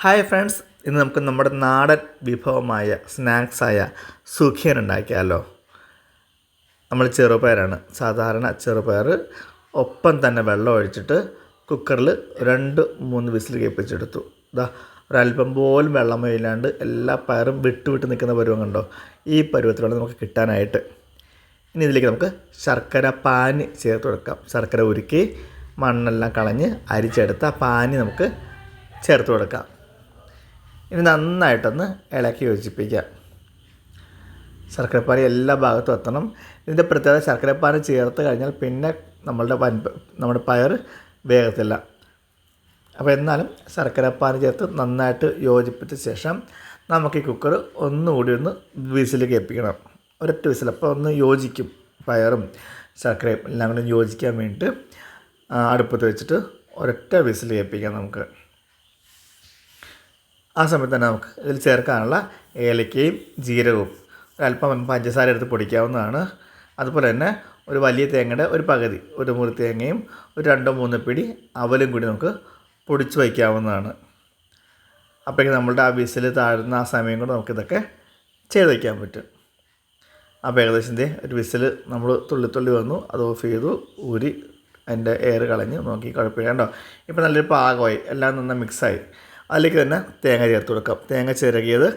Hi friends, ഇന്ന് നമുക്ക് നമ്മുടെ നാടൻ വിഭവമായ സ്നാക്സായ സുഖിയൻ ഉണ്ടാക്കിയാലോ. നമ്മൾ ചെറുപയറാണ്, സാധാരണ ചെറുപയർ ഒപ്പം തന്നെ വെള്ളം ഒഴിച്ചിട്ട് കുക്കറിൽ 2-3 വിസിൽ കേൾപ്പിച്ചെടുത്തു. ഒരല്പം പോലും വെള്ളമില്ലാണ്ട് എല്ലാ പയറും വിട്ട് നിൽക്കുന്ന പരുവം കണ്ടോ. ഈ പരുവത്തിലാണ് നമുക്ക് കിട്ടാനായിട്ട്. ഇനി ഇതിലേക്ക് നമുക്ക് ശർക്കര പാനി ചേർത്ത് കൊടുക്കാം. ശർക്കര ഉരുക്കി മണ്ണെല്ലാം കളഞ്ഞ് അരിച്ചെടുത്ത പാനി നമുക്ക് ചേർത്ത് കൊടുക്കാം. ഇനി നന്നായിട്ടൊന്ന് ഇളക്കി യോജിപ്പിക്കാം. ശർക്കരപ്പാനി എല്ലാ ഭാഗത്തും എത്തണം. ഇതിൻ്റെ പ്രത്യേകത, ശർക്കരപ്പാനി ചേർത്ത് കഴിഞ്ഞാൽ പിന്നെ നമ്മുടെ പയർ വേഗത്തില്ല. അപ്പോൾ എന്നാലും ശർക്കരപ്പാനി ചേർത്ത് നന്നായിട്ട് യോജിപ്പിച്ച ശേഷം നമുക്ക് ഈ കുക്കർ ഒന്നുകൂടി വിസിൽ കേൾപ്പിക്കണം. ഒരൊറ്റ വിസിൽ. അപ്പോൾ ഒന്ന് യോജിക്കും, പയറും ശർക്കരയും എല്ലാം കൂടി യോജിക്കാൻ വേണ്ടിയിട്ട് അടുപ്പത്ത് വെച്ചിട്ട് ഒരൊറ്റ വിസിൽ കേൾപ്പിക്കാം നമുക്ക്. ആ സമയത്ത് തന്നെ നമുക്ക് ഇതിൽ ചേർക്കാനുള്ള ഏലക്കയും ജീരകവും ഒരല്പം പഞ്ചസാര എടുത്ത് പൊടിക്കാവുന്നതാണ്. അതുപോലെ തന്നെ ഒരു വലിയ തേങ്ങയുടെ ഒരു പകുതി, ഒരു മുറി തേങ്ങയും ഒരു 2-3 പിടി അവലും കൂടി നമുക്ക് പൊടിച്ച് വയ്ക്കാവുന്നതാണ്. അപ്പോഴേക്കും നമ്മളുടെ ആ വിസിൽ താഴുന്ന ആ സമയം കൊണ്ട് നമുക്കിതൊക്കെ ചെയ്ത് വയ്ക്കാൻ പറ്റും. അപ്പോൾ ഏകദേശം ഒരു വിസിൽ നമ്മൾ തുള്ളി വന്നു, അത് ഓഫ് ചെയ്തു, ഊരി അതിൻ്റെ എയർ കളഞ്ഞ് നോക്കി, കുഴപ്പമില്ല കണ്ടോ. ഇപ്പോൾ നല്ലൊരു പാകമായി, എല്ലാം നന്നായി മിക്സായി. അതിലേക്ക് തന്നെ തേങ്ങ ചേർത്ത് കൊടുക്കാം. തേങ്ങ ചിരകിയത്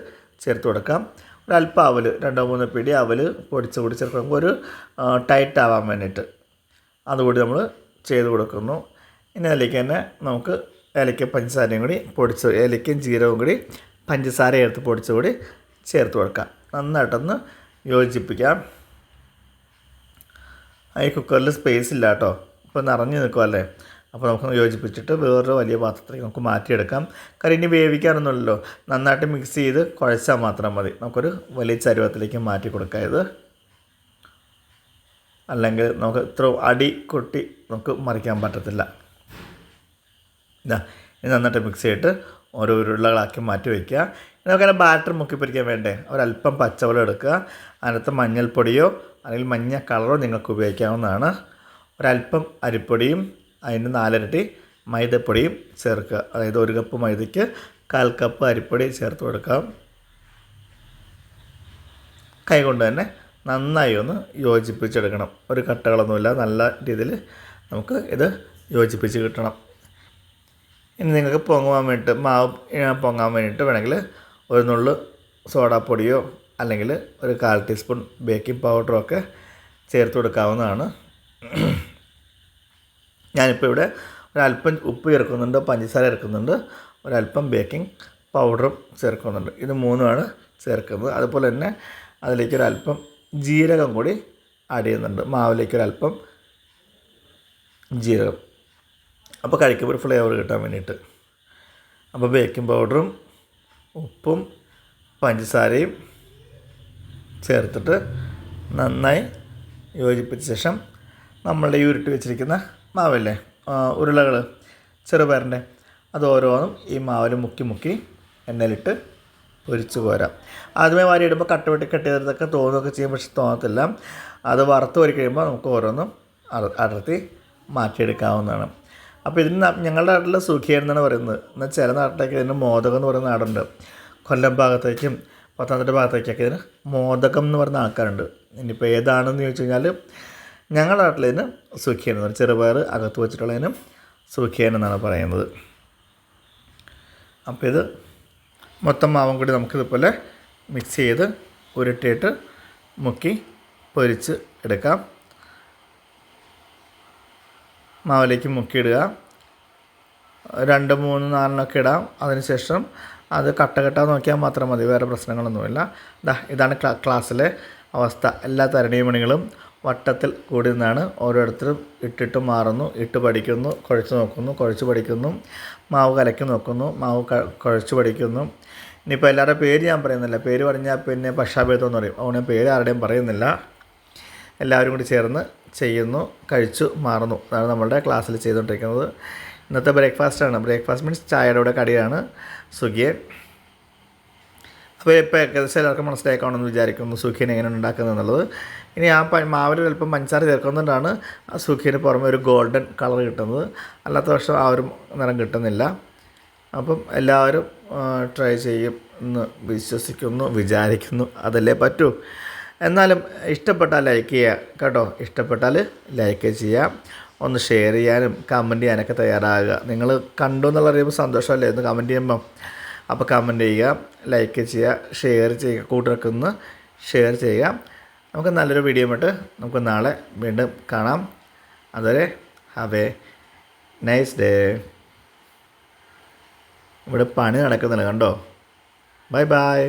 ചേർത്ത് കൊടുക്കാം. ഒരല്പം അവൽ, 2-3 പിടി അവൽ പൊടിച്ച് കൂടി ചേർക്കാം, ഒരു ടൈറ്റ് ആവാൻ വേണ്ടിയിട്ട്. അതുകൂടി നമ്മൾ ചെയ്ത് കൊടുക്കുന്നു. ഇനി അതിലേക്ക് തന്നെ നമുക്ക് ഏലക്കയും പഞ്ചസാരയും കൂടി പൊടിച്ച്, ഏലക്കയും ജീരകവും കൂടി പഞ്ചസാര ചേർത്ത് പൊടിച്ച് കൂടി ചേർത്ത് കൊടുക്കാം. നന്നായിട്ടൊന്ന് യോജിപ്പിക്കാം. ഈ കുക്കറിൽ സ്പേസ് ഇല്ല കേട്ടോ, ഇപ്പോൾ നിറഞ്ഞു നിൽക്കുമല്ലേ. അപ്പോൾ നമുക്ക് യോജിപ്പിച്ചിട്ട് വേറൊരു വലിയ പാത്രത്തിലേക്ക് നമുക്ക് മാറ്റിയെടുക്കാം. കാരണം ഇനി വേവിക്കാനൊന്നുമില്ലല്ലോ, നന്നായിട്ട് മിക്സ് ചെയ്ത് കുഴച്ചാൽ മാത്രം മതി. നമുക്കൊരു വലിയ ചരുവത്തിലേക്ക് മാറ്റി കൊടുക്കാം ഇത്. അല്ലെങ്കിൽ നമുക്ക് ഇത്ര അടി കൊട്ടി നമുക്ക് മറിക്കാൻ പറ്റത്തില്ല. ഇത് നന്നായിട്ട് മിക്സ് ചെയ്തിട്ട് ഓരോ ഉരുളകളാക്കി മാറ്റി വയ്ക്കുക. നമുക്കതിനെ ബാറ്റർ മുക്കി പൊരിക്കാൻ വേണ്ടേ, ഒരല്പം പച്ചവെള്ളം എടുക്കുക. അതിനകത്ത് മഞ്ഞൾപ്പൊടിയോ അല്ലെങ്കിൽ മഞ്ഞ കളറോ നിങ്ങൾക്ക് ഉപയോഗിക്കാവുന്നതാണ്. ഒരല്പം അരിപ്പൊടിയും അതിന് 4 ഇരട്ടി മൈദപ്പൊടിയും ചേർക്കുക. അതായത് 1 കപ്പ് മൈദയ്ക്ക് 1/4 കപ്പ് അരിപ്പൊടി ചേർത്ത് കൊടുക്കാം. കൈകൊണ്ട് തന്നെ നന്നായി ഒന്ന് യോജിപ്പിച്ചെടുക്കണം. ഒരു കട്ടകളൊന്നുമില്ല, നല്ല രീതിയിൽ നമുക്ക് ഇത് യോജിപ്പിച്ച് കിട്ടണം. ഇനി നിങ്ങൾക്ക് പൊങ്ങാൻ വേണ്ടിയിട്ട്, മാവ് പൊങ്ങാൻ വേണ്ടിയിട്ട് വേണമെങ്കിൽ ഒരു നുള്ളു സോഡാപ്പൊടിയോ അല്ലെങ്കിൽ ഒരു 1/4 ടീസ്പൂൺ ബേക്കിംഗ് പൗഡറോ ഒക്കെ ചേർത്ത് കൊടുക്കാവുന്നതാണ്. ഞാനിപ്പോൾ ഇവിടെ ഒരല്പം ഉപ്പ് ചേർക്കുന്നുണ്ട്, പഞ്ചസാര ചേർക്കുന്നുണ്ട്, ഒരല്പം ബേക്കിംഗ് പൗഡറും ചേർക്കുന്നുണ്ട്. ഇത് 3ആണ് ചേർക്കുന്നത്. അതുപോലെ തന്നെ അതിലേക്കൊരല്പം ജീരകം കൂടി ആഡ് ചെയ്യുന്നുണ്ട്, മാവിലേക്കൊരല്പം ജീരകം. അപ്പോൾ കഴിക്കുമ്പോൾ ഒരു ഫ്ലേവർ കിട്ടാൻ വേണ്ടിയിട്ട്. അപ്പോൾ ബേക്കിംഗ് പൗഡറും ഉപ്പും പഞ്ചസാരയും ചേർത്തിട്ട് നന്നായി യോജിപ്പിച്ച ശേഷം നമ്മളുടെ ഈ ഉരുട്ടി വെച്ചിരിക്കുന്ന മാവല്ലേ, ഉരുളകൾ ചെറുപയറിൻ്റെ, അത് ഓരോന്നും ഈ മാവിൽ മുക്കി എണ്ണയിലിട്ട് പൊരിച്ച് പോരാം. ആദ്യമേ വാരി ഇടുമ്പോൾ കട്ട് ചെയ്തതൊക്കെ തോന്നുകയൊക്കെ ചെയ്യും, പക്ഷെ തോന്നത്തില്ല. അത് വറുത്ത് വരി കഴിയുമ്പോൾ നമുക്ക് ഓരോന്നും അടർത്തി മാറ്റിയെടുക്കാവുന്നതാണ്. അപ്പോൾ ഇതിന് ഞങ്ങളുടെ നാട്ടിൽ സുഖിയൻ എന്നാണ് പറയുന്നത്. എന്നാൽ ചില നാട്ടിലേക്ക് ഇതിന് മോദകം എന്ന് പറയുന്ന നാടുണ്ട്. കൊല്ലം ഭാഗത്തേക്കും പത്തനംതിട്ട ഭാഗത്തേക്കൊക്കെ ഇതിന് മോദകം എന്ന് പറയുന്ന ആൾക്കാരുണ്ട്. ഇനിയിപ്പോൾ ഏതാണെന്ന് ചോദിച്ചു കഴിഞ്ഞാൽ ഞങ്ങളുടെ നാട്ടിലിതിന് സുഖിയൻ എന്ന് പറയും. ചെറുപയർ അകത്ത് വെച്ചിട്ടുള്ളതിനും സുഖിയൻ എന്നാണ് പറയുന്നത്. അപ്പോൾ ഇത് മൊത്തം മാവും കൂടി നമുക്കിതുപോലെ മിക്സ് ചെയ്ത് ഉരുട്ടിയിട്ട് മുക്കി പൊരിച്ച് എടുക്കാം. മാവിലേക്ക് മുക്കിയിടുക. 2, 3, 4 ഇടാം. അതിനുശേഷം അത് കട്ട നോക്കിയാൽ മാത്രം മതി, വേറെ പ്രശ്നങ്ങളൊന്നുമില്ല. ഇതാണ് ക്ലാസ്സിലെ അവസ്ഥ. എല്ലാ തരണീമണികളും വട്ടത്തിൽ കൂടി നിന്നാണ് ഓരോരുത്തരും ഇട്ടിട്ട് മാറുന്നു, ഇട്ട് പഠിക്കുന്നു, കുഴച്ച് നോക്കുന്നു, കുഴച്ച് പഠിക്കുന്നു, മാവ് കലക്കി നോക്കുന്നു, മാവ് കുഴച്ച് പഠിക്കുന്നു. ഇനിയിപ്പോൾ എല്ലാവരുടെ പേര് ഞാൻ പറയുന്നില്ല, പേര് പറഞ്ഞാൽ പിന്നെ പക്ഷാഭേദം എന്ന് പറയും. അതുകൊണ്ട് പേര് ആരുടെയും പറയുന്നില്ല. എല്ലാവരും കൂടി ചേർന്ന് ചെയ്യുന്നു, കഴിച്ചു മാറുന്നു. അതാണ് നമ്മളുടെ ക്ലാസ്സിൽ ചെയ്തുകൊണ്ടിരിക്കുന്നത്. ഇന്നത്തെ ബ്രേക്ക്ഫാസ്റ്റാണ്. ബ്രേക്ക്ഫാസ്റ്റ് മീൻസ് ചായയുടെ കൂടെ കടിയാണ് സുഖിയൻ. അപ്പോൾ ഇപ്പോൾ ഏകദേശം എല്ലാവർക്കും മനസ്സിലാക്കാണെന്ന് വിചാരിക്കുന്നു സുഖിയൻ എങ്ങനെയാണ് ഉണ്ടാക്കുന്നത് എന്നുള്ളത്. ഇനി ആ മാവിൽ അല്പം പഞ്ചസാര ചേർക്കുന്നതുകൊണ്ടാണ് ആ സുഖിയന് പുറമെ ഒരു ഗോൾഡൻ കളർ കിട്ടുന്നത്. അല്ലാത്ത പക്ഷം ആ ഒരു നിറം കിട്ടുന്നില്ല. അപ്പം എല്ലാവരും ട്രൈ ചെയ്യും എന്ന് വിശ്വസിക്കുന്നു, വിചാരിക്കുന്നു. അതല്ലേ പറ്റൂ. എന്നാലും ഇഷ്ടപ്പെട്ടാൽ ലൈക്ക് ചെയ്യുക കേട്ടോ. ഇഷ്ടപ്പെട്ടാൽ ലൈക്ക് ചെയ്യാം, ഒന്ന് ഷെയർ ചെയ്യാനും കമൻറ്റ് ചെയ്യാനൊക്കെ തയ്യാറാകുക. നിങ്ങൾ കണ്ടു എന്നുള്ള അറിയുമ്പോൾ സന്തോഷമല്ലേ ഒന്ന് കമൻറ്റ് ചെയ്യുമ്പം. അപ്പോൾ കമൻറ്റ് ചെയ്യുക, ലൈക്ക് ചെയ്യുക, ഷെയർ ചെയ്യുക, കൂട്ടുകാർക്ക് ഒന്ന് ഷെയർ ചെയ്യുക. നമുക്ക് നല്ലൊരു വീഡിയോ ആയിട്ട് നമുക്ക് നാളെ വീണ്ടും കാണാം. അതുവരെ ഹാവ് എ നൈസ് ഡേ. ഇവിടെ പണി നടക്കുന്നില്ല കണ്ടോ. Bye bye.